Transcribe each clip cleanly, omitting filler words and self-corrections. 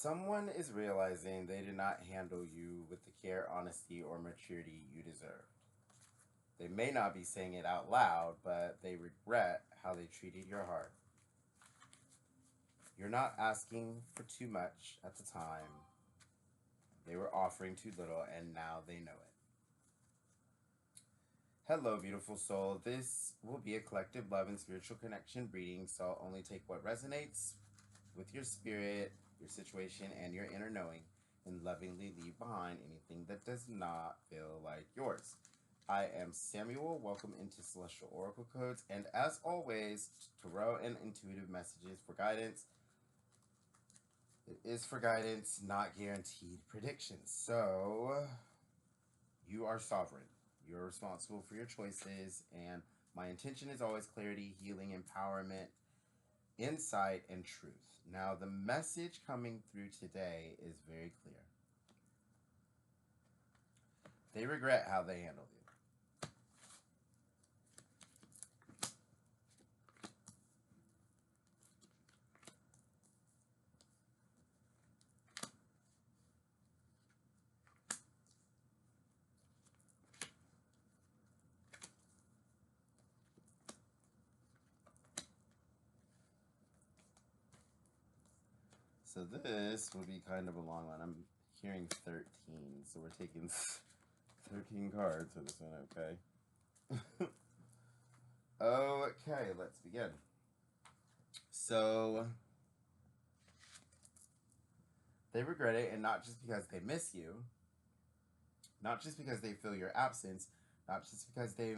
Someone is realizing they did not handle you with the care, honesty, or maturity you deserved. They may not be saying it out loud, but they regret how they treated your heart. You're not asking for too much at the time. They were offering too little, and now they know it. Hello, beautiful soul. This will be a collective love and spiritual connection reading, so I'll only take what resonates with your spirit, your situation, and your inner knowing, and lovingly leave behind anything that does not feel like yours. I am Samuel. Welcome into Celestial Oracle Codes, and as always, tarot and intuitive messages for guidance. It is for guidance, not guaranteed predictions. So, you are sovereign. You're responsible for your choices, and my intention is always clarity, healing, empowerment, insight, and truth. Now, the message coming through today is very clear. They regret how they handled you. So this will be kind of a long one. I'm hearing 13, so we're taking 13 cards for this one, okay? Okay, let's begin. So, they regret it, and not just because they miss you, not just because they feel your absence, not just because they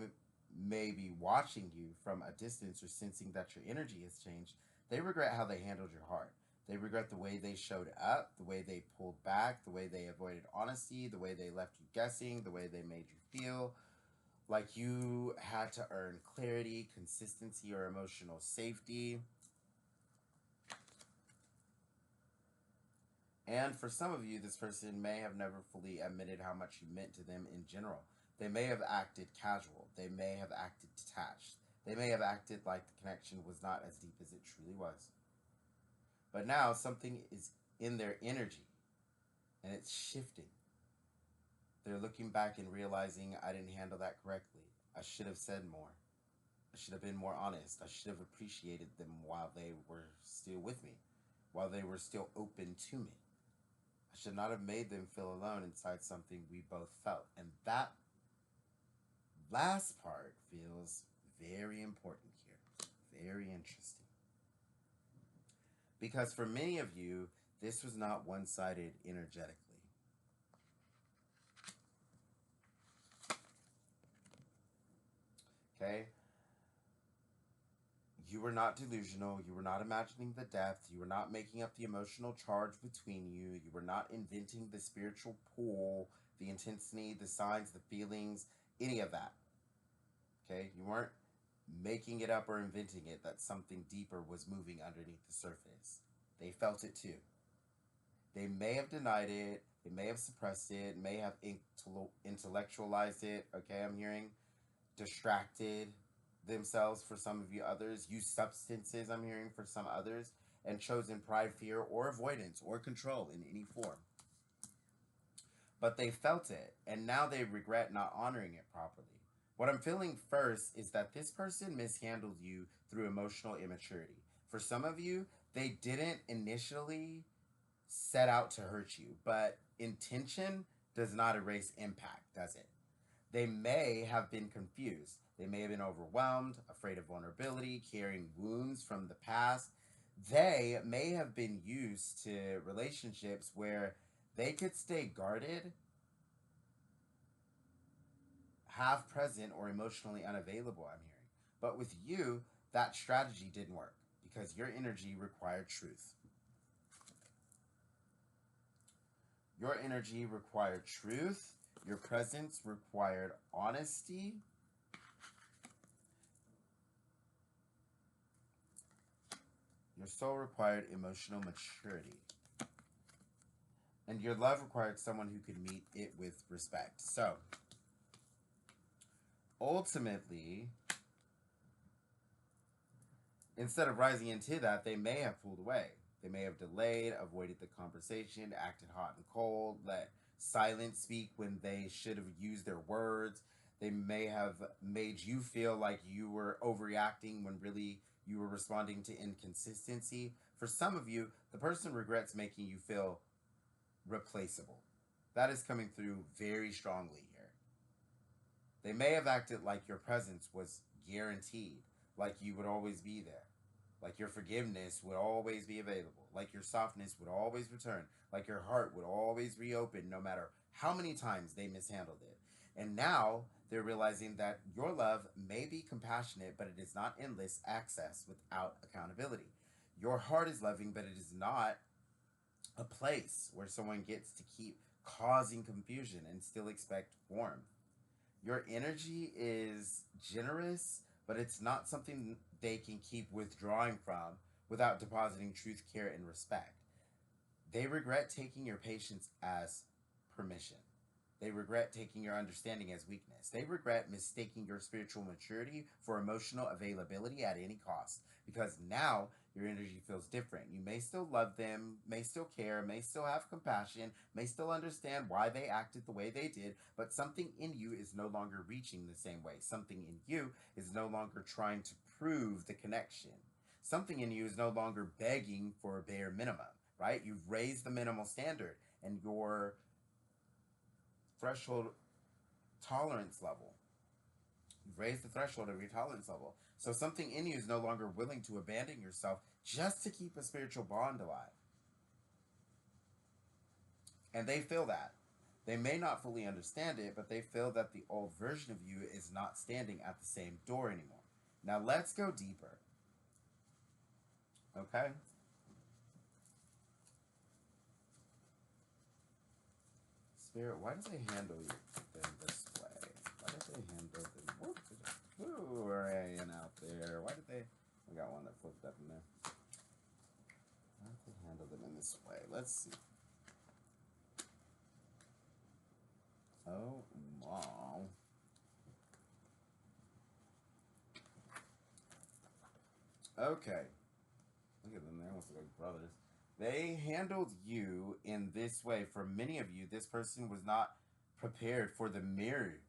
may be watching you from a distance or sensing that your energy has changed. They regret how they handled your heart. They regret the way they showed up, the way they pulled back, the way they avoided honesty, the way they left you guessing, the way they made you feel like you had to earn clarity, consistency, or emotional safety. And for some of you, this person may have never fully admitted how much you meant to them in general. They may have acted casual. They may have acted detached. They may have acted like the connection was not as deep as it truly was. But now something is in their energy and it's shifting. They're looking back and realizing, I didn't handle that correctly. I should have said more. I should have been more honest. I should have appreciated them while they were still with me, while they were still open to me. I should not have made them feel alone inside something we both felt. And that last part feels very important here. Very interesting. Because for many of you, this was not one-sided energetically. Okay? You were not delusional. You were not imagining the depth. You were not making up the emotional charge between you. You were not inventing the spiritual pull, the intensity, the signs, the feelings, any of that. Okay? You weren't making it up or inventing it, that something deeper was moving underneath the surface. They felt it too. They may have denied it, they may have suppressed it, may have intellectualized it. Okay, I'm hearing distracted themselves for some of you others, used substances, I'm hearing, for some others, and chosen pride, fear, or avoidance or control in any form. But they felt it, and now they regret not honoring it properly. What I'm feeling first is that this person mishandled you through emotional immaturity. For some of you, they didn't initially set out to hurt you, but intention does not erase impact, does it? They may have been confused. They may have been overwhelmed, afraid of vulnerability, carrying wounds from the past. They may have been used to relationships where they could stay guarded, half present, or emotionally unavailable, I'm hearing. But with you, that strategy didn't work because your energy required truth. Your energy required truth. Your presence required honesty. Your soul required emotional maturity. And your love required someone who could meet it with respect. So, ultimately, instead of rising into that, they may have pulled away. They may have delayed, avoided the conversation, acted hot and cold, let silence speak when they should have used their words. They may have made you feel like you were overreacting when really you were responding to inconsistency. For some of you, the person regrets making you feel replaceable. That is coming through very strongly here. They may have acted like your presence was guaranteed, like you would always be there, like your forgiveness would always be available, like your softness would always return, like your heart would always reopen no matter how many times they mishandled it. And now they're realizing that your love may be compassionate, but it is not endless access without accountability. Your heart is loving, but it is not a place where someone gets to keep causing confusion and still expect warmth. Your energy is generous, but it's not something they can keep withdrawing from without depositing truth, care, and respect. They regret taking your patience as permission. They regret taking your understanding as weakness. They regret mistaking your spiritual maturity for emotional availability at any cost, because now your energy feels different. You may still love them, may still care, may still have compassion, may still understand why they acted the way they did, but something in you is no longer reaching the same way. Something in you is no longer trying to prove the connection. Something in you is no longer begging for a bare minimum, right? You've raised the minimal standard, and your threshold tolerance level. You've raised the threshold of your tolerance level. So something in you is no longer willing to abandon yourself just to keep a spiritual bond alive. And they feel that. They may not fully understand it, but they feel that the old version of you is not standing at the same door anymore. Now let's go deeper. Okay? Spirit, why do they handle you in this way? Why did they handle the who are out there? Why did they? We got one that flipped up in there. Why did they handle them in this way? Let's see. Oh, wow. Okay. Look at them. They almost look like brothers. They handled you in this way. For many of you, this person was not prepared for the mirror,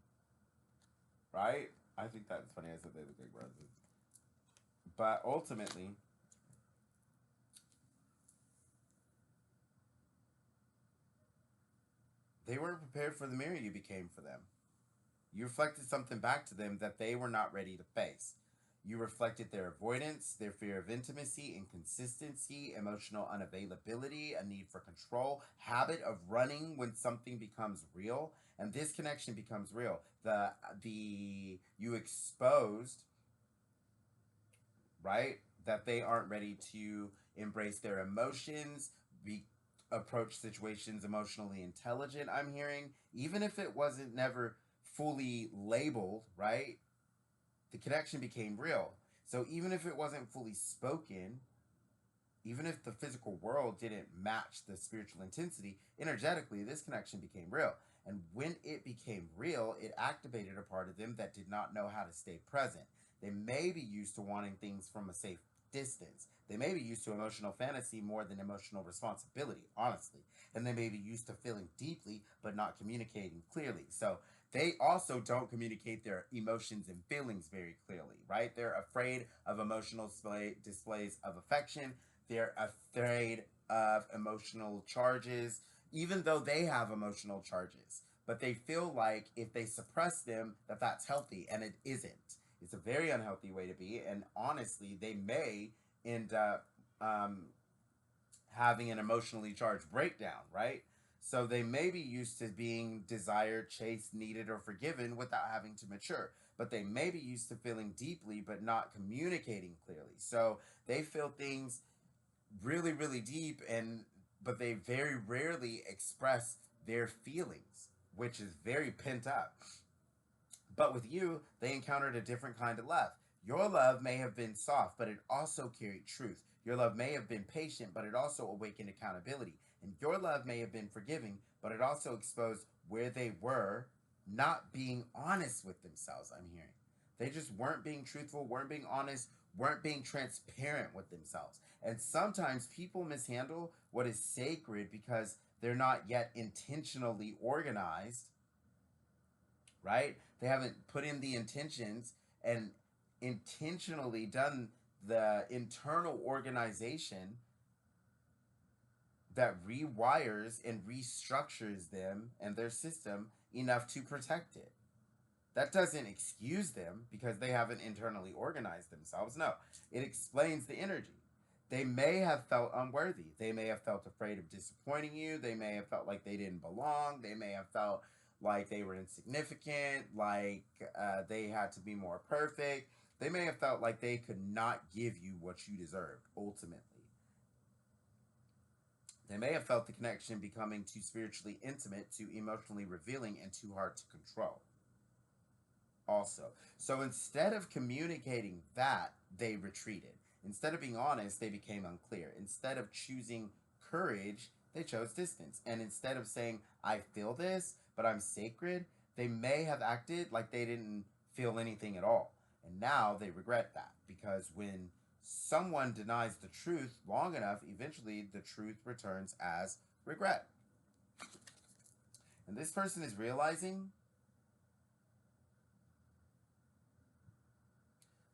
right? I think that's funny. I said they look like brothers. But ultimately, they weren't prepared for the mirror you became for them. You reflected something back to them that they were not ready to face. You reflected their avoidance, their fear of intimacy, inconsistency, emotional unavailability, a need for control, habit of running when something becomes real, and this connection becomes real. The you exposed, right, that they aren't ready to embrace their emotions, be approach situations emotionally intelligent. I'm hearing, even if it wasn't never fully labeled, right? The connection became real. So even if it wasn't fully spoken, even if the physical world didn't match the spiritual intensity, energetically, this connection became real. And when it became real, it activated a part of them that did not know how to stay present. They may be used to wanting things from a safe distance. They may be used to emotional fantasy more than emotional responsibility, honestly. And they may be used to feeling deeply but not communicating clearly. So they also don't communicate their emotions and feelings very clearly, right? They're afraid of emotional displays of affection. They're afraid of emotional charges, even though they have emotional charges. But they feel like if they suppress them, that that's healthy, and it isn't. It's a very unhealthy way to be, and honestly, they may end up having an emotionally charged breakdown, right? So they may be used to being desired, chased, needed, or forgiven without having to mature. But they may be used to feeling deeply but not communicating clearly. So they feel things really, really deep, and but they very rarely express their feelings, which is very pent up. But with you, they encountered a different kind of love. Your love may have been soft, but it also carried truth. Your love may have been patient, but it also awakened accountability. And your love may have been forgiving, but it also exposed where they were not being honest with themselves, I'm hearing. They just weren't being truthful, weren't being honest weren't being transparent with themselves. And sometimes people mishandle what is sacred because they're not yet intentionally organized, right? They haven't put in the intentions and intentionally done the internal organization that rewires and restructures them and their system enough to protect it. That doesn't excuse them because they haven't internally organized themselves. No, it explains the energy. They may have felt unworthy. They may have felt afraid of disappointing you. They may have felt like they didn't belong. They may have felt like they were insignificant, like they had to be more perfect. They may have felt like they could not give you what you deserved ultimately. They may have felt the connection becoming too spiritually intimate, too emotionally revealing, and too hard to control also. So instead of communicating that, they retreated. Instead of being honest, they became unclear. Instead of choosing courage, they chose distance. And instead of saying, I feel this, but I'm sacred, they may have acted like they didn't feel anything at all. And now they regret that because when someone denies the truth long enough, eventually the truth returns as regret. And this person is realizing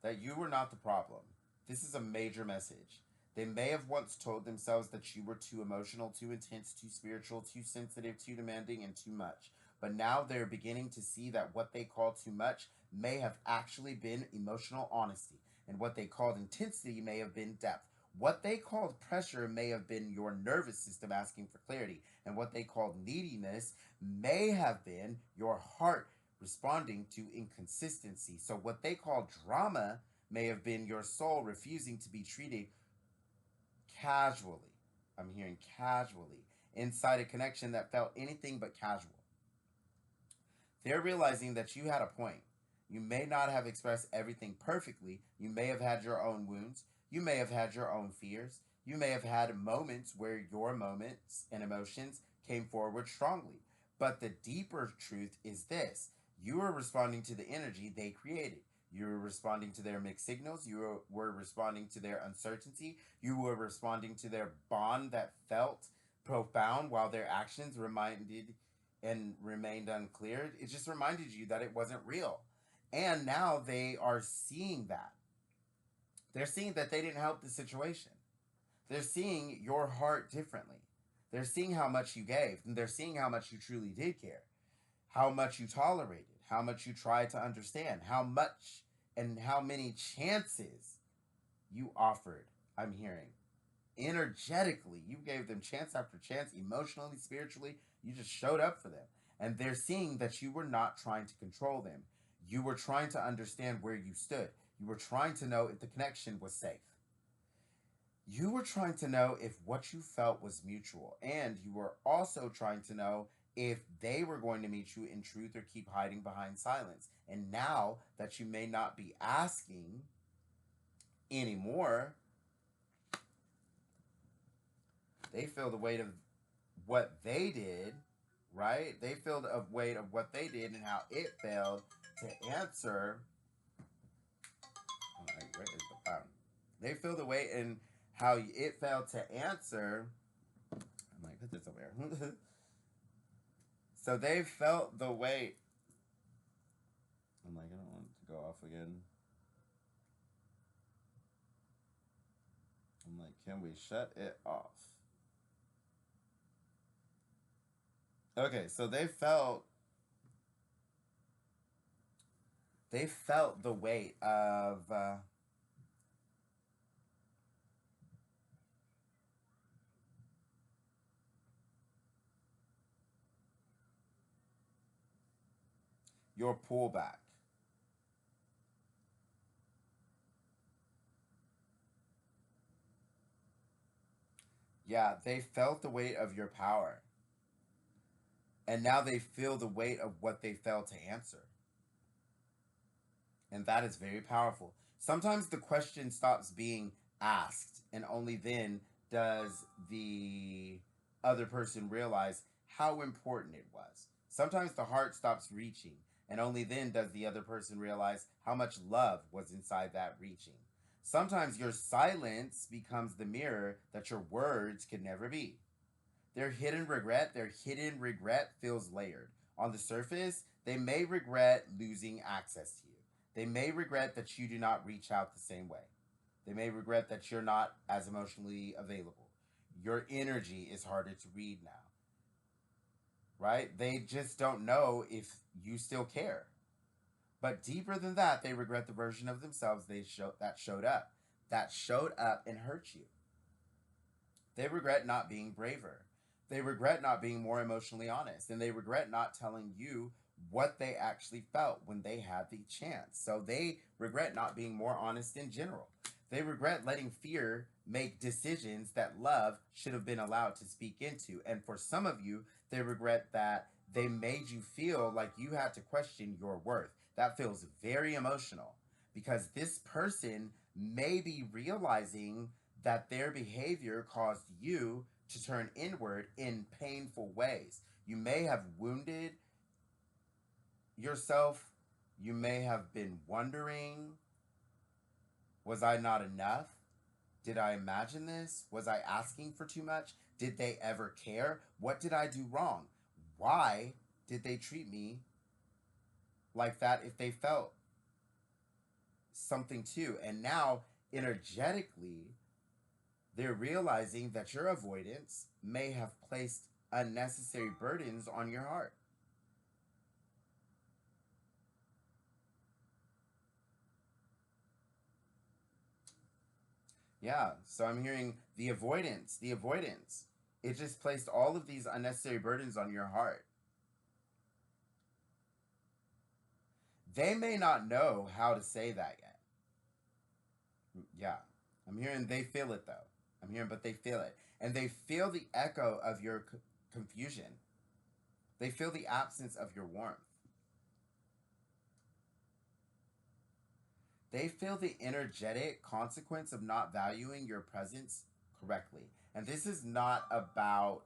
that you were not the problem. This is a major message. They may have once told themselves that you were too emotional, too intense, too spiritual, too sensitive, too demanding, and too much. But now they're beginning to see that what they called too much may have actually been emotional honesty, and what they called intensity may have been depth. What they called pressure may have been your nervous system asking for clarity, and what they called neediness may have been your heart responding to inconsistency. So, what they call drama may have been your soul refusing to be treated casually. I'm hearing casually inside a connection that felt anything but casual. They're realizing that you had a point. You may not have expressed everything perfectly. You may have had your own wounds. You may have had your own fears. You may have had moments where your moments and emotions came forward strongly. But the deeper truth is this: you are responding to the energy they created. You were responding to their mixed signals. You were responding to their uncertainty. You were responding to their bond that felt profound while their actions reminded and remained unclear. It just reminded you that it wasn't real. And now they are seeing that. They're seeing that they didn't help the situation. They're seeing your heart differently. They're seeing how much you gave, and they're seeing how much you truly did care, how much you tolerated, how much you tried to understand, how much and how many chances you offered. I'm hearing energetically, you gave them chance after chance, emotionally, spiritually. You just showed up for them. And they're seeing that you were not trying to control them. You were trying to understand where you stood. You were trying to know if the connection was safe. You were trying to know if what you felt was mutual. And you were also trying to know if they were going to meet you in truth or keep hiding behind silence. And now that you may not be asking anymore, they feel the weight of what they did, right? They feel the weight of what they did and how it failed to answer. I'm like, where is the button? They feel the weight and how it failed to answer. I'm like, put this over here. So they felt the weight. I'm like, I don't want it to go off again. I'm like, can we shut it off? Okay, so they felt the weight of your pullback. Yeah, they felt the weight of your power. And now they feel the weight of what they failed to answer. And that is very powerful. Sometimes the question stops being asked, and only then does the other person realize how important it was. Sometimes the heart stops reaching, and only then does the other person realize how much love was inside that reaching. Sometimes your silence becomes the mirror that your words could never be. Their hidden regret feels layered. On the surface, they may regret losing access to you. They may regret that you do not reach out the same way. They may regret that you're not as emotionally available. Your energy is harder to read now, right? They just don't know if you still care. But deeper than that, they regret the version of themselves that showed up and hurt you. They regret not being braver. They regret not being more emotionally honest. And they regret not telling you what they actually felt when they had the chance. So they regret not being more honest in general. They regret letting fear make decisions that love should have been allowed to speak into. And for some of you, they regret that they made you feel like you had to question your worth. That feels very emotional because this person may be realizing that their behavior caused you to turn inward in painful ways. You may have wounded yourself. You may have been wondering, was I not enough? Did I imagine this? Was I asking for too much? Did they ever care? What did I do wrong? Why did they treat me like that if they felt something too? And now, energetically, they're realizing that your avoidance may have placed unnecessary burdens on your heart. Yeah, so I'm hearing the avoidance. It just placed all of these unnecessary burdens on your heart. They may not know how to say that yet. Yeah, I'm hearing they feel it though. I'm hearing, but they feel it. And they feel the echo of your confusion. They feel the absence of your warmth. They feel the energetic consequence of not valuing your presence correctly. And this is not about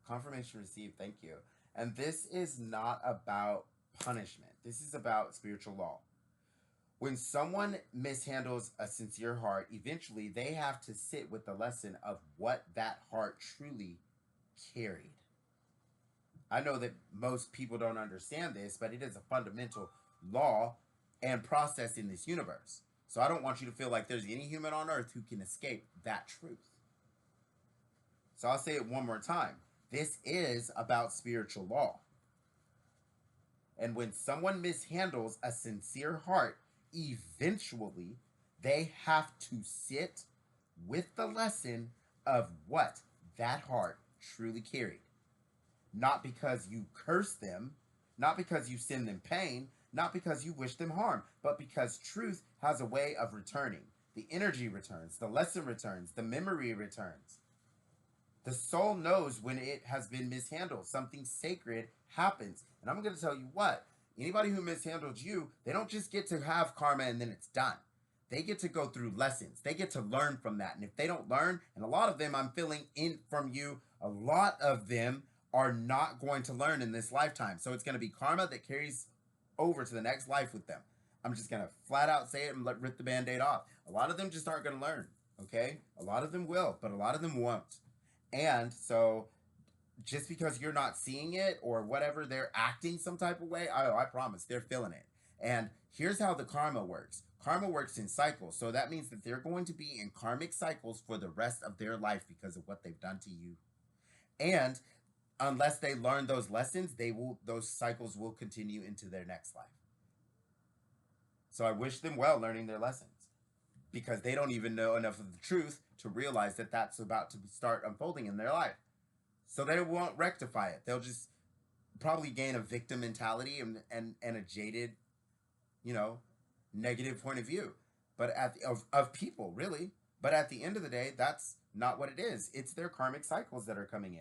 confirmation received, thank you. And this is not about punishment. This is about spiritual law. When someone mishandles a sincere heart, eventually they have to sit with the lesson of what that heart truly carried. I know that most people don't understand this, but it is a fundamental law and process in this universe. So I don't want you to feel like there's any human on earth who can escape that truth. So I'll say it one more time. This is about spiritual law. And when someone mishandles a sincere heart, eventually they have to sit with the lesson of what that heart truly carried. Not because you curse them, not because you send them pain, not because you wish them harm, but because truth has a way of returning. The energy returns, the lesson returns, the memory returns. The soul knows when it has been mishandled. Something sacred happens. And I'm going to tell you what, anybody who mishandled you, they don't just get to have karma and then it's done. They get to go through lessons. They get to learn from that. And if they don't learn, and a lot of them I'm feeling in from you, a lot of them are not going to learn in this lifetime. So it's going to be karma that carries over to the next life with them. I'm just going to flat out say it and rip the band-aid off. A lot of them just aren't going to learn, okay? A lot of them will, but a lot of them won't. And so just because you're not seeing it or whatever, they're acting some type of way, I promise they're feeling it. And here's how the karma works. Karma works in cycles. So that means that they're going to be in karmic cycles for the rest of their life because of what they've done to you. And unless they learn those lessons, those cycles will continue into their next life. So I wish them well learning their lessons because they don't even know enough of the truth to realize that that's about to start unfolding in their life. So they won't rectify it. They'll just probably gain a victim mentality and a jaded, you know, negative point of view. But of people, really. But at the end of the day, that's not what it is. It's their karmic cycles that are coming in.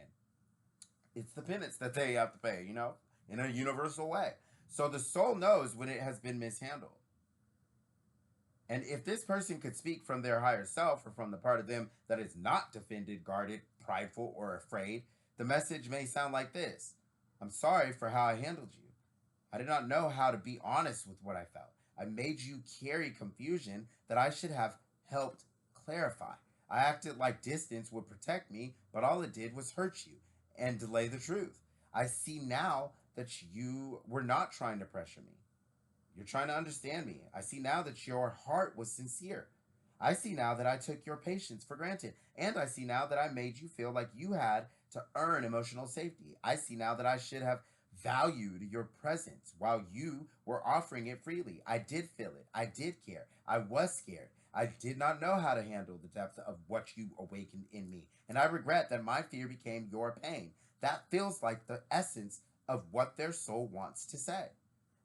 It's the penance that they have to pay, in a universal way. So the soul knows when it has been mishandled. And if this person could speak from their higher self or from the part of them that is not defended, guarded, prideful, or afraid, the message may sound like this: I'm sorry for how I handled you. I did not know how to be honest with what I felt. I made you carry confusion that I should have helped clarify. I acted like distance would protect me, but all it did was hurt you and delay the truth. I see now that you were not trying to pressure me. You're trying to understand me. I see now that your heart was sincere. I see now that I took your patience for granted. And I see now that I made you feel like you had to earn emotional safety. I see now that I should have valued your presence while you were offering it freely. I did feel it. I did care. I was scared. I did not know how to handle the depth of what you awakened in me. And I regret that my fear became your pain. That feels like the essence of what their soul wants to say.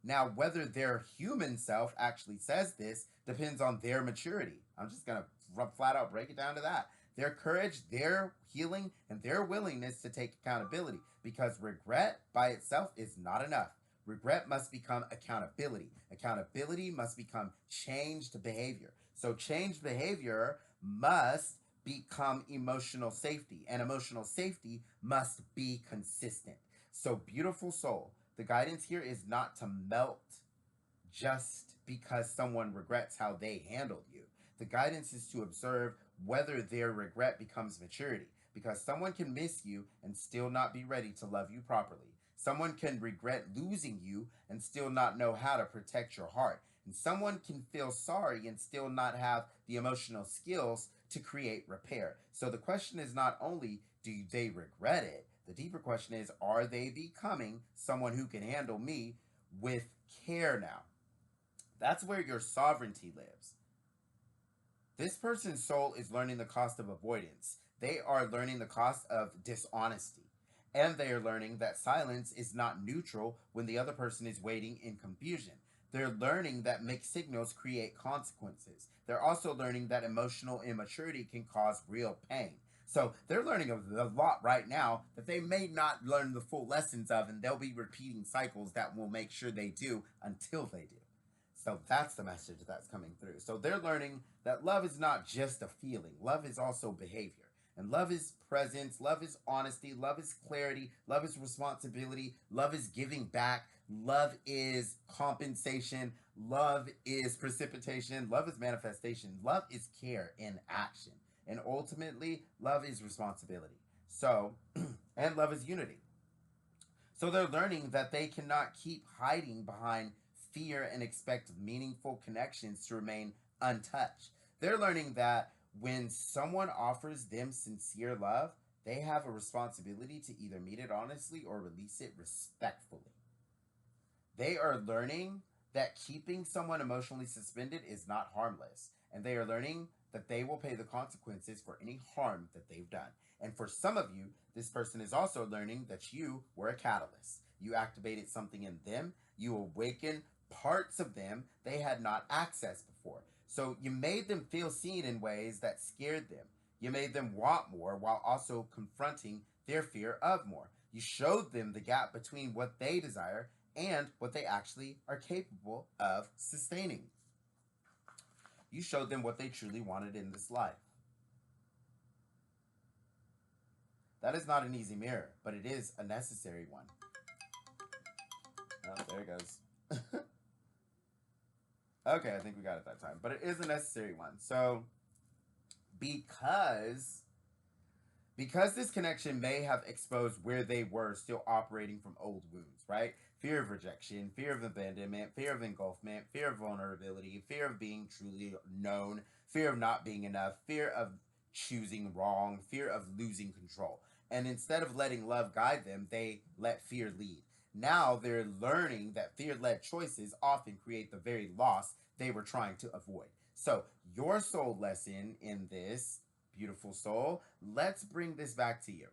Now, whether their human self actually says this depends on their maturity. I'm just going to flat out break it down to that. Their courage, their healing, and their willingness to take accountability. Because regret by itself is not enough. Regret must become accountability. Accountability must become changed behavior. So, changed behavior must become emotional safety, and emotional safety must be consistent. So, beautiful soul, the guidance here is not to melt just because someone regrets how they handled you. The guidance is to observe whether their regret becomes maturity, because someone can miss you and still not be ready to love you properly. Someone can regret losing you and still not know how to protect your heart. And someone can feel sorry and still not have the emotional skills to create repair. So the question is not only do they regret it, the deeper question is, are they becoming someone who can handle me with care now? That's where your sovereignty lives. This person's soul is learning the cost of avoidance. They are learning the cost of dishonesty. And they are learning that silence is not neutral when the other person is waiting in confusion. They're learning that mixed signals create consequences. They're also learning that emotional immaturity can cause real pain. So they're learning a lot right now that they may not learn the full lessons of, and they'll be repeating cycles that will make sure they do until they do. So that's the message that's coming through. So they're learning that love is not just a feeling, love is also behavior. And love is presence, love is honesty, love is clarity, love is responsibility, love is giving back, love is compensation, love is precipitation, love is manifestation, love is care in action. And ultimately, love is responsibility. So, and love is unity. So they're learning that they cannot keep hiding behind fear and expect meaningful connections to remain untouched. They're learning that when someone offers them sincere love, they have a responsibility to either meet it honestly or release it respectfully. They are learning that keeping someone emotionally suspended is not harmless, and they are learning that they will pay the consequences for any harm that they've done. And for some of you, this person is also learning that you were a catalyst. You activated something in them, you awakened parts of them they had not accessed before. So you made them feel seen in ways that scared them. You made them want more while also confronting their fear of more. You showed them the gap between what they desire and what they actually are capable of sustaining. You showed them what they truly wanted in this life. That is not an easy mirror, but it is a necessary one. Oh, there it goes. Okay, I think we got it that time. But it is a necessary one. So, because this connection may have exposed where they were still operating from old wounds, right? Fear of rejection, fear of abandonment, fear of engulfment, fear of vulnerability, fear of being truly known, fear of not being enough, fear of choosing wrong, fear of losing control. And instead of letting love guide them, they let fear lead. Now they're learning that fear-led choices often create the very loss they were trying to avoid. So your soul lesson in this, beautiful soul, let's bring this back to you.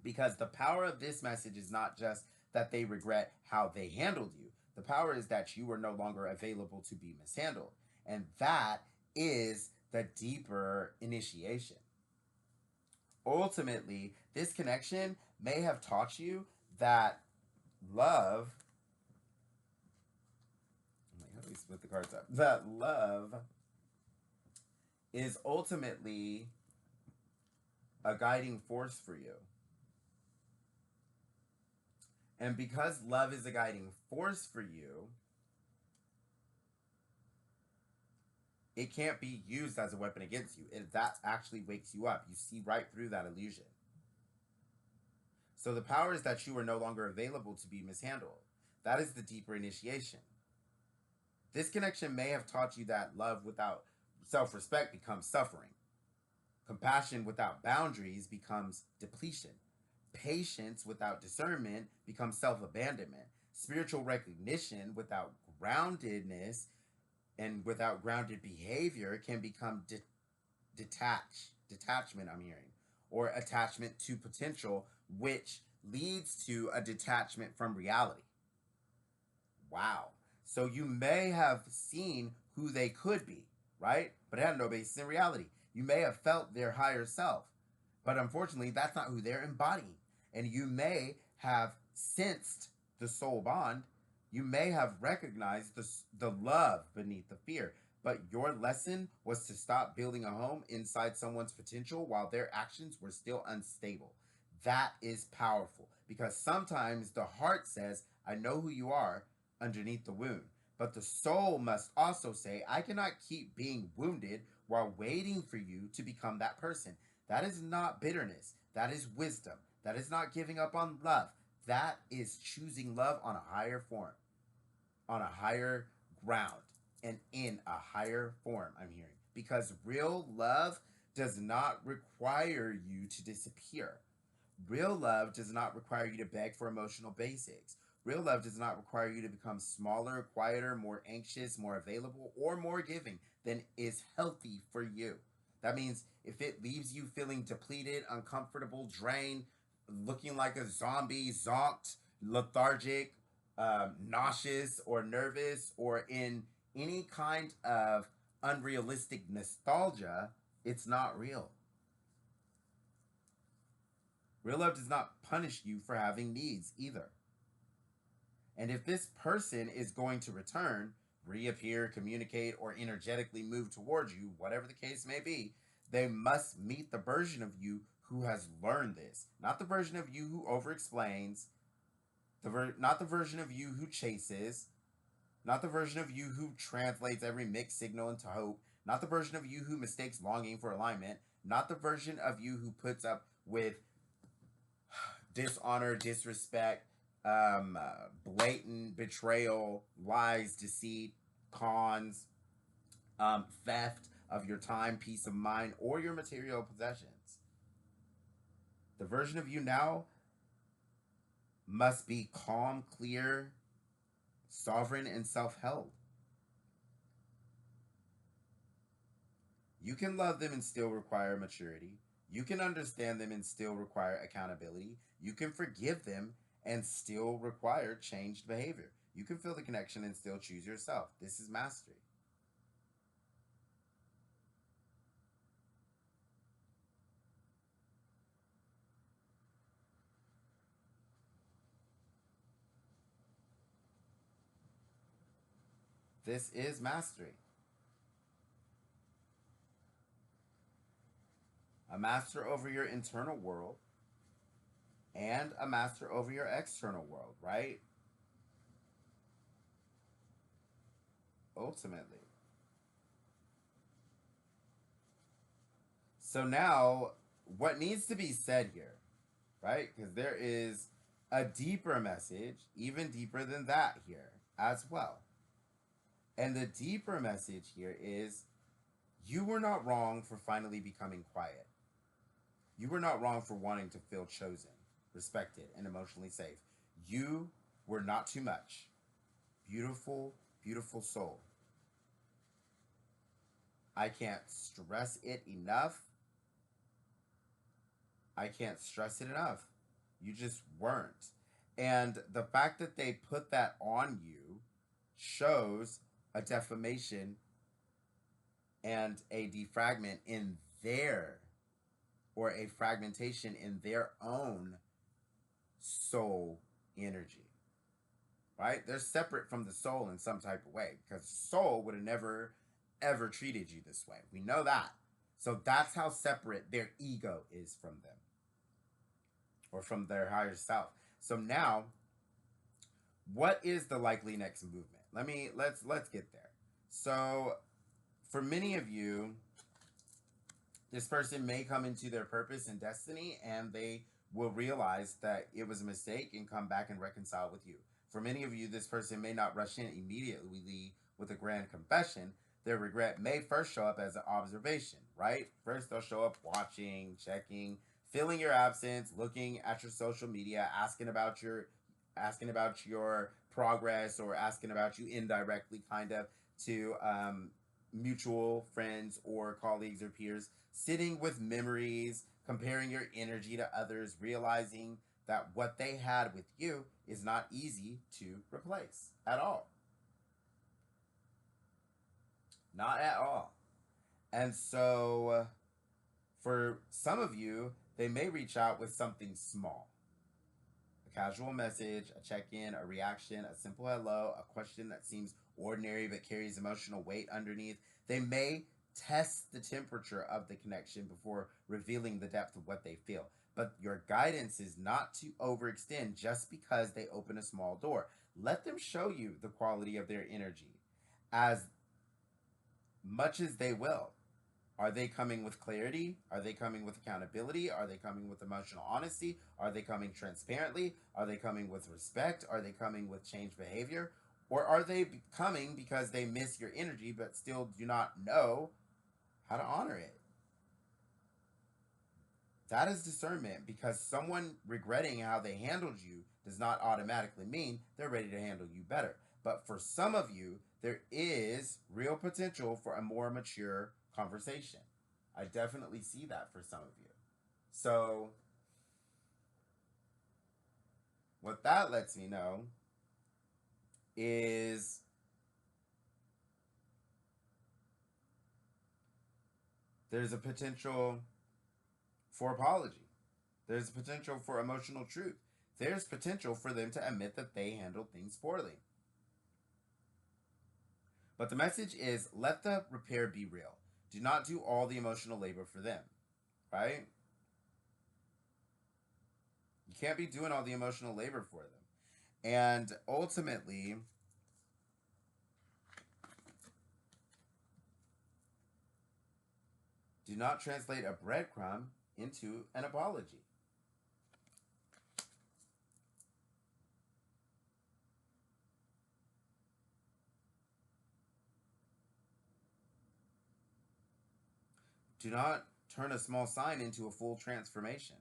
Because the power of this message is not just that they regret how they handled you. The power is that you are no longer available to be mishandled. And that is the deeper initiation. Ultimately, this connection may have taught you that love, how do we split the cards up? That love is ultimately a guiding force for you. And because love is a guiding force for you, It can't be used as a weapon against you. That actually wakes you up. You see right through that illusion. So the power is that you are no longer available to be mishandled. That is the deeper initiation. This connection may have taught you that love without self respect becomes suffering. Compassion without boundaries becomes depletion. Patience without discernment becomes self abandonment. Spiritual recognition without groundedness and without grounded behavior can become detachment, I'm hearing, or attachment to potential, which leads to a detachment from reality. Wow. So you may have seen who they could be, right? But it had no basis in reality. You may have felt their higher self, but unfortunately, that's not who they're embodying. And you may have sensed the soul bond. You may have recognized the love beneath the fear. But your lesson was to stop building a home inside someone's potential while their actions were still unstable. That is powerful because sometimes the heart says, I know who you are underneath the wound. But the soul must also say, I cannot keep being wounded while waiting for you to become that person. That is not bitterness. That is wisdom. That is not giving up on love. That is choosing love on a higher form, on a higher ground, and in a higher form, I'm hearing. Because real love does not require you to disappear. Real love does not require you to beg for emotional basics. Real love does not require you to become smaller, quieter, more anxious, more available, or more giving than is healthy for you. That means if it leaves you feeling depleted, uncomfortable, drained, looking like a zombie, zonked, lethargic, nauseous, or nervous, or in any kind of unrealistic nostalgia, it's not real. Real love does not punish you for having needs either. And if this person is going to return, reappear, communicate, or energetically move towards you, whatever the case may be, they must meet the version of you who has learned this. Not the version of you who over explains, not the version of you who chases, not the version of you who translates every mixed signal into hope, not the version of you who mistakes longing for alignment, not the version of you who puts up with dishonor, disrespect, blatant betrayal, lies, deceit, cons, theft of your time, peace of mind, or your material possessions. The version of you now must be calm, clear, sovereign, and self held. You can love them and still require maturity. You can understand them and still require accountability. You can forgive them and still require changed behavior. You can feel the connection and still choose yourself. This is mastery. This is mastery. A master over your internal world and a master over your external world, right? Ultimately. So now, what needs to be said here, right? Because there is a deeper message, even deeper than that here as well. And the deeper message here is you were not wrong for finally becoming quiet. You were not wrong for wanting to feel chosen, respected, and emotionally safe. You were not too much. Beautiful, beautiful soul. I can't stress it enough. I can't stress it enough. You just weren't. And the fact that they put that on you shows a defamation and a defragment in their, or a fragmentation in their own soul energy, right? They're separate from the soul in some type of way because soul would have never ever treated you this way. We know that. So that's how separate their ego is from them or from their higher self. So now, what is the likely next movement? Let's get there. So for many of you, this person may come into their purpose and destiny, and they will realize that it was a mistake and come back and reconcile with you. For many of you, this person may not rush in immediately with a grand confession. Their regret may first show up as an observation, right? First, they'll show up watching, checking, feeling your absence, looking at your social media, asking about your progress, or asking about you indirectly, kind of, to mutual friends or colleagues or peers, sitting with memories, comparing your energy to others, realizing that what they had with you is not easy to replace at all. Not at all. And so, for some of you, they may reach out with something small: a casual message, a check in, a reaction, a simple hello, a question that seems ordinary but carries emotional weight underneath. They may test the temperature of the connection before revealing the depth of what they feel. But your guidance is not to overextend just because they open a small door. Let them show you the quality of their energy as much as they will. Are they coming with clarity? Are they coming with accountability? Are they coming with emotional honesty? Are they coming transparently? Are they coming with respect? Are they coming with changed behavior? Or are they coming because they miss your energy but still do not know how to honor it? That is discernment, because someone regretting how they handled you does not automatically mean they're ready to handle you better. But for some of you, there is real potential for a more mature conversation. I definitely see that for some of you. So, what that lets me know is there's a potential for apology, there's potential for emotional truth, there's potential for them to admit that they handled things poorly. But the message is, let the repair be real. Do not do all the emotional labor for them, right? You can't be doing all the emotional labor for them. And ultimately, do not translate a breadcrumb into an apology. Do not turn a small sign into a full transformation.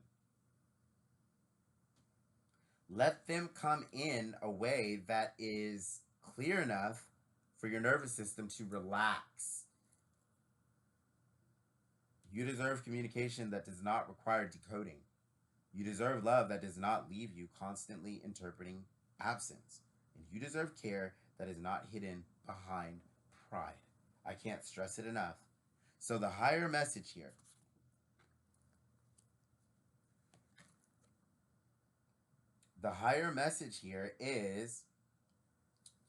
Let them come in a way that is clear enough for your nervous system to relax. You deserve communication that does not require decoding. You deserve love that does not leave you constantly interpreting absence. And you deserve care that is not hidden behind pride. I can't stress it enough. So the higher message here, is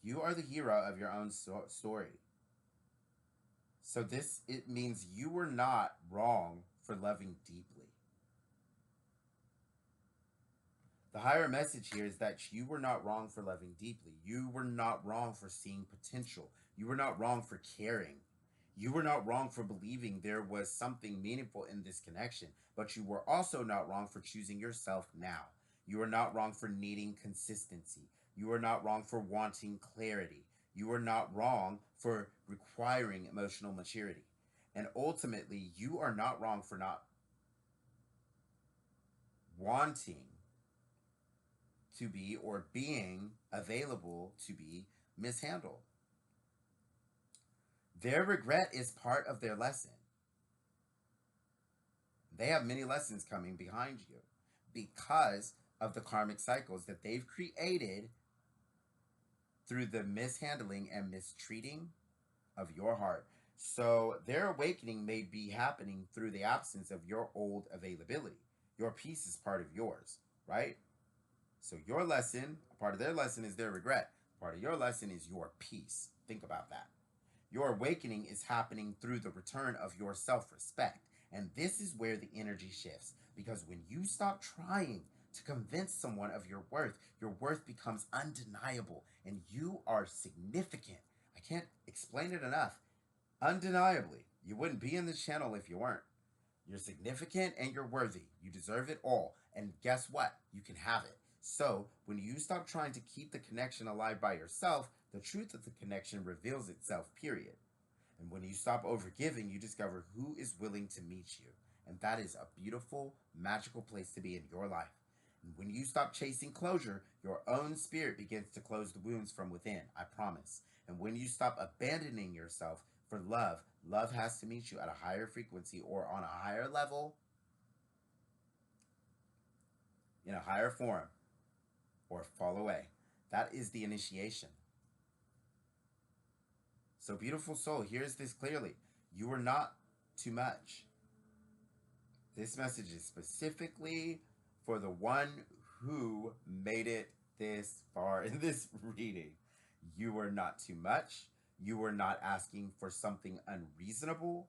you are the hero of your own story. So this, it means you were not wrong for loving deeply. The higher message here is that you were not wrong for loving deeply. You were not wrong for seeing potential. You were not wrong for caring. You were not wrong for believing there was something meaningful in this connection, but you were also not wrong for choosing yourself now. You were not wrong for needing consistency. You were not wrong for wanting clarity. You were not wrong for requiring emotional maturity. And ultimately, you are not wrong for not wanting to be or being available to be mishandled. Their regret is part of their lesson. They have many lessons coming behind you because of the karmic cycles that they've created through the mishandling and mistreating of your heart. So their awakening may be happening through the absence of your old availability. Your peace is part of yours, right? So your lesson, a part of their lesson is their regret. Part of your lesson is your peace. Think about that. Your awakening is happening through the return of your self respect. And this is where the energy shifts. Because when you stop trying to convince someone of your worth becomes undeniable and you are significant. I can't explain it enough. Undeniably, you wouldn't be in this channel if you weren't. You're significant and you're worthy. You deserve it all. And guess what? You can have it. So, when you stop trying to keep the connection alive by yourself, the truth of the connection reveals itself, period. And when you stop overgiving, you discover who is willing to meet you. And that is a beautiful, magical place to be in your life. And when you stop chasing closure, your own spirit begins to close the wounds from within, I promise. And when you stop abandoning yourself for love, love has to meet you at a higher frequency or on a higher level, in a higher form, or fall away. That is the initiation. So, beautiful soul, here's this clearly. You are not too much. This message is specifically for the one who made it this far in this reading. You are not too much. You were not asking for something unreasonable.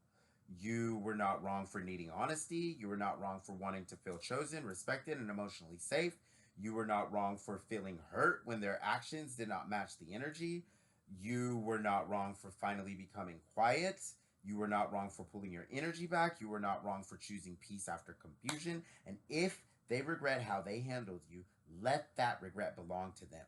You were not wrong for needing honesty. You were not wrong for wanting to feel chosen, respected, and emotionally safe. You were not wrong for feeling hurt when their actions did not match the energy. You were not wrong for finally becoming quiet. You were not wrong for pulling your energy back. You were not wrong for choosing peace after confusion. And if they regret how they handled you, let that regret belong to them.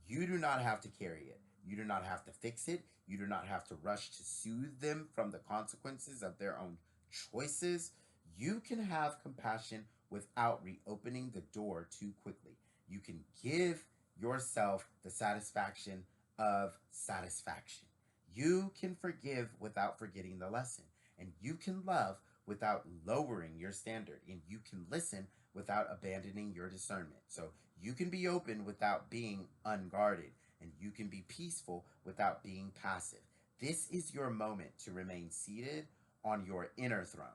You do not have to carry it. You do not have to fix it. You do not have to rush to soothe them from the consequences of their own choices. You can have compassion without reopening the door too quickly. You can give yourself the satisfaction of satisfaction. You can forgive without forgetting the lesson. And you can love without lowering your standard. And you can listen without abandoning your discernment. So you can be open without being unguarded. And you can be peaceful without being passive. This is your moment to remain seated on your inner throne.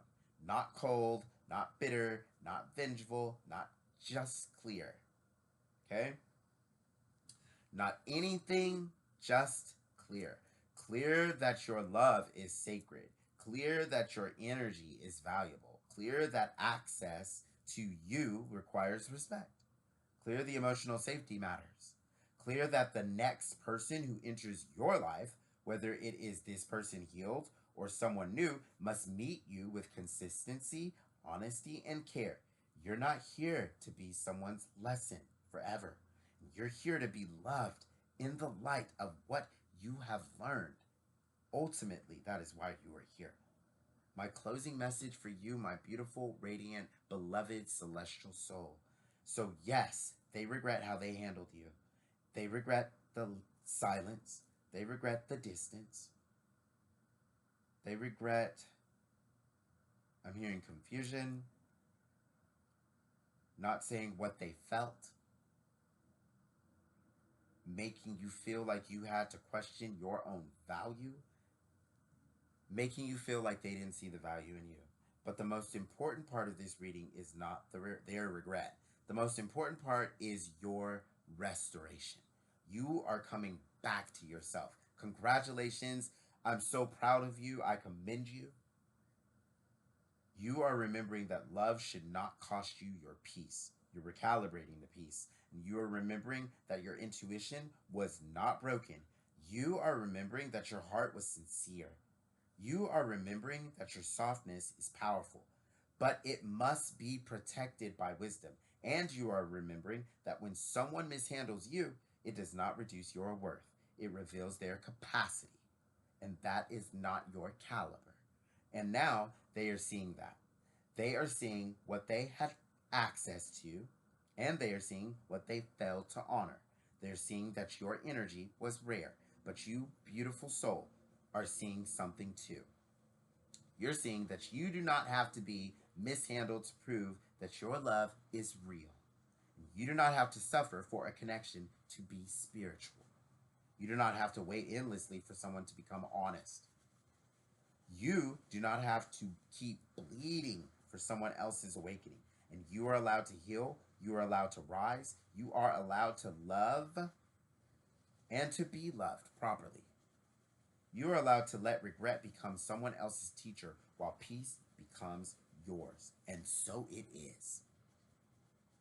Not cold, not bitter, not vengeful, not just clear. Okay? Not anything, just clear. Clear that your love is sacred. Clear that your energy is valuable. Clear that access to you requires respect. Clear the emotional safety matters. Clear that the next person who enters your life, whether it is this person healed or someone new, must meet you with consistency, honesty, and care. You're not here to be someone's lesson forever. You're here to be loved in the light of what you have learned. Ultimately, that is why you are here. My closing message for you, my beautiful, radiant, beloved, celestial soul. So, yes, they regret how they handled you. They regret the silence. They regret the distance. They regret, I'm hearing confusion, not saying what they felt, making you feel like you had to question your own value, making you feel like they didn't see the value in you. But the most important part of this reading is not their regret. The most important part is your restoration. You are coming back to yourself. Congratulations. I'm so proud of you. I commend you. You are remembering that love should not cost you your peace. You're recalibrating the peace. And you are remembering that your intuition was not broken. You are remembering that your heart was sincere. You are remembering that your softness is powerful, but it must be protected by wisdom. And you are remembering that when someone mishandles you, it does not reduce your worth. It reveals their capacity. And that is not your caliber. And now they are seeing that. They are seeing what they had access to, and they are seeing what they failed to honor. They're seeing that your energy was rare, but you, beautiful soul, are seeing something too. You're seeing that you do not have to be mishandled to prove that your love is real. You do not have to suffer for a connection to be spiritual. You do not have to wait endlessly for someone to become honest. You do not have to keep bleeding for someone else's awakening. And you are allowed to heal. You are allowed to rise. You are allowed to love and to be loved properly. You are allowed to let regret become someone else's teacher while peace becomes yours. And so it is.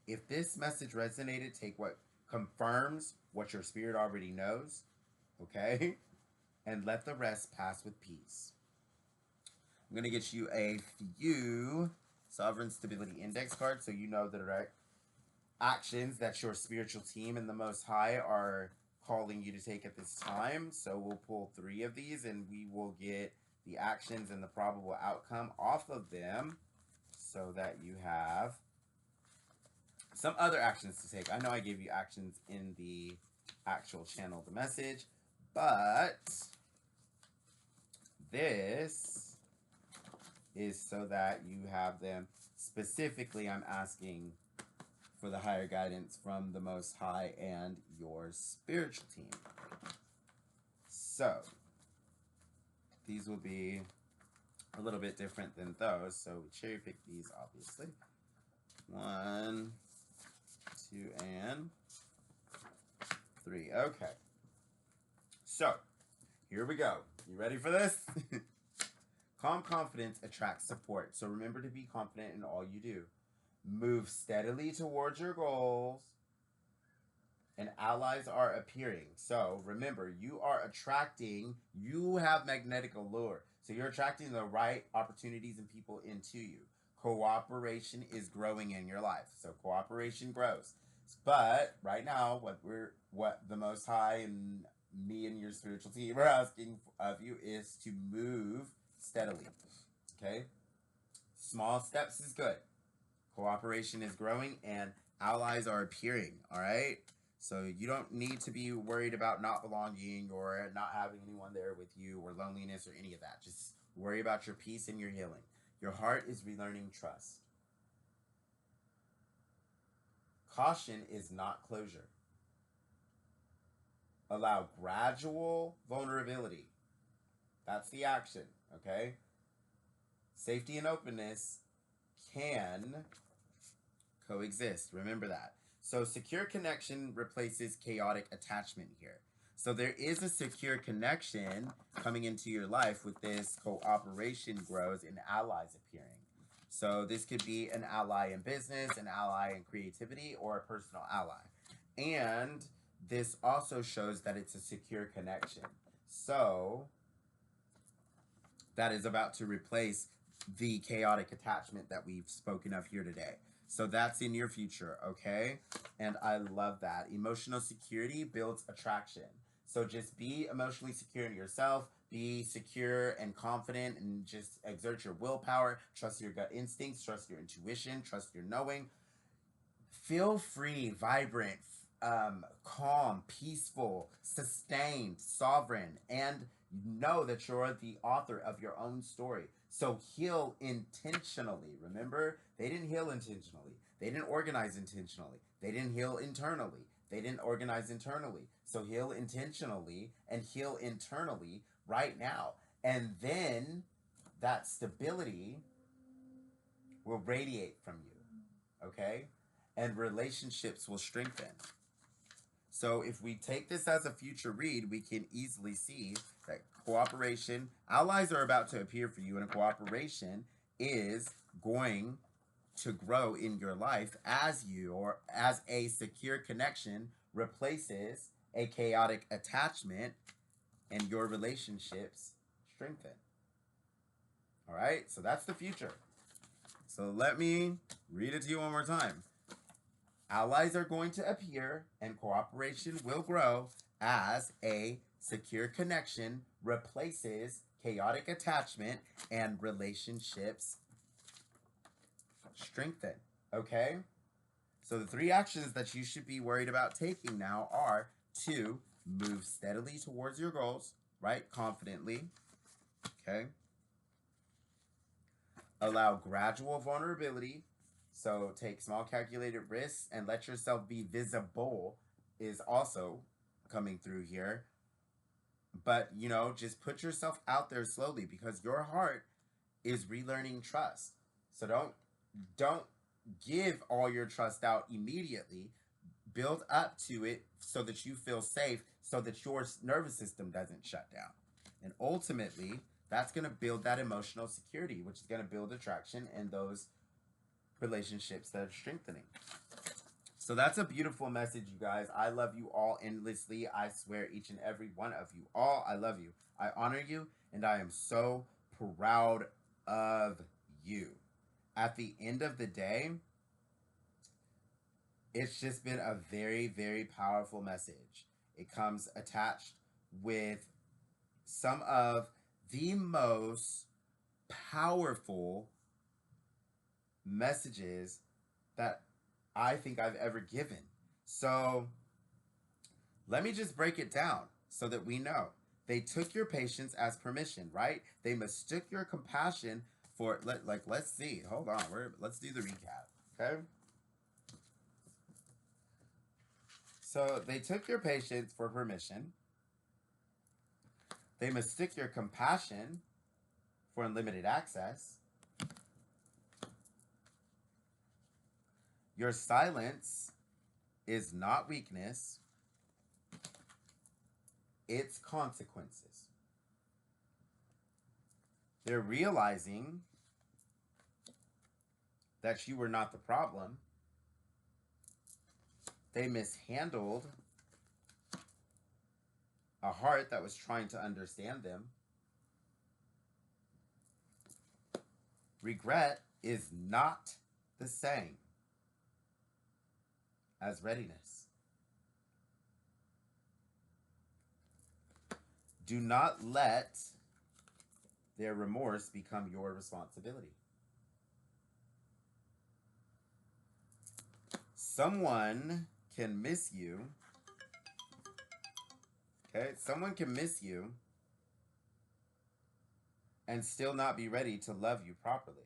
If this message resonated, take what confirms what your spirit already knows, okay? And let the rest pass with peace. I'm going to get you a few Sovereign Stability Index cards so you know the direct actions that your spiritual team and the Most High are calling you to take at this time. So we'll pull 3 of these and we will get the actions and the probable outcome off of them so that you have some other actions to take. I know I gave you actions in the actual channel, the message, but this is so that you have them. Specifically, I'm asking for the higher guidance from the Most High and your spiritual team. So, these will be a little bit different than those. So, we cherry pick these, obviously. 1, 2, and 3. Okay. So, here we go. You ready for this? Calm confidence attracts support. So, remember to be confident in all you do. Move steadily towards your goals, and allies are appearing. So remember, you are attracting, you have magnetic allure. So you're attracting the right opportunities and people into you. Cooperation is growing in your life. So cooperation grows. But right now, what the Most High and me and your spiritual team are asking of you is to move steadily. Okay? Small steps is good. Cooperation is growing and allies are appearing, all right? So you don't need to be worried about not belonging or not having anyone there with you or loneliness or any of that. Just worry about your peace and your healing. Your heart is relearning trust. Caution is not closure. Allow gradual vulnerability. That's the action, okay? Safety and openness can coexist. Remember that. So secure connection replaces chaotic attachment here. So there is a secure connection coming into your life with this cooperation grows and allies appearing. So this could be an ally in business, an ally in creativity, or a personal ally. And this also shows that it's a secure connection. So that is about to replace the chaotic attachment that we've spoken of here today. So that's in your future, okay? And I love that. Emotional security builds attraction. So just be emotionally secure in yourself, be secure and confident, and just exert your willpower, trust your gut instincts, trust your intuition, trust your knowing. Feel free, vibrant, calm, peaceful, sustained, sovereign, and know that you're the author of your own story. So heal intentionally. Remember, they didn't heal intentionally. They didn't organize intentionally. They didn't heal internally. They didn't organize internally. So heal intentionally and heal internally right now. And then that stability will radiate from you. Okay? And relationships will strengthen. So if we take this as a future read, we can easily see that cooperation, allies are about to appear for you, and cooperation is going to grow in your life as you, or as a secure connection replaces a chaotic attachment, and your relationships strengthen. All right, so that's the future. So let me read it to you one more time. Allies are going to appear and cooperation will grow as a secure connection replaces chaotic attachment and relationships strengthen. Okay? So the 3 actions that you should be worried about taking now are to move steadily towards your goals, right? Confidently. Okay? Allow gradual vulnerability. So take small calculated risks and let yourself be visible is also coming through here. But, just put yourself out there slowly because your heart is relearning trust. So don't give all your trust out immediately. Build up to it so that you feel safe, so that your nervous system doesn't shut down. And ultimately, that's going to build that emotional security, which is going to build attraction and those relationships that are strengthening. So that's a beautiful message, you guys. I love you all endlessly. I swear, each and every one of you all, I love you. I honor you, and I am so proud of you. At the end of the day, it's just been a very, very powerful message. It comes attached with some of the most powerful messages that I think I've ever given. So let me just break it down so that we know. They took your patience as permission, right? They mistook your compassion for let's see. Hold on. Let's do the recap. Okay? So they took your patience for permission. They mistook your compassion for unlimited access. Your silence is not weakness, it's consequences. They're realizing that you were not the problem. They mishandled a heart that was trying to understand them. Regret is not the same as readiness. Do not let their remorse become your responsibility. Someone can miss you. Okay? Someone can miss you and still not be ready to love you properly.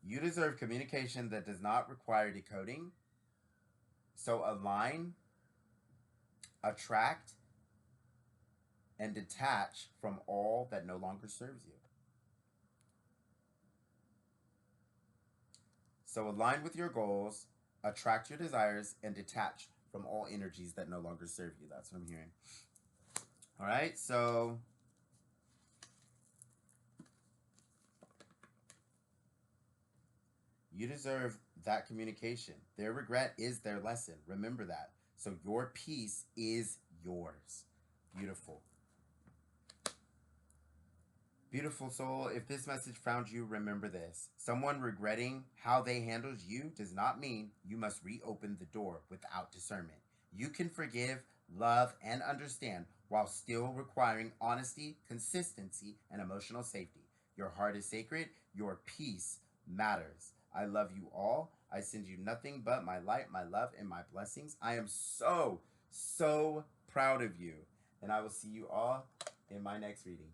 You deserve communication that does not require decoding. So align, attract, and detach from all that no longer serves you. So align with your goals, attract your desires, and detach from all energies that no longer serve you. That's what I'm hearing. All right, so you deserve that communication. Their regret is their lesson. Remember that. So your peace is yours. Beautiful. Beautiful soul, if this message found you, remember this. Someone regretting how they handled you does not mean you must reopen the door without discernment. You can forgive, love, and understand while still requiring honesty, consistency, and emotional safety. Your heart is sacred. Your peace matters. I love you all. I send you nothing but my light, my love, and my blessings. I am so, so proud of you. And I will see you all in my next reading.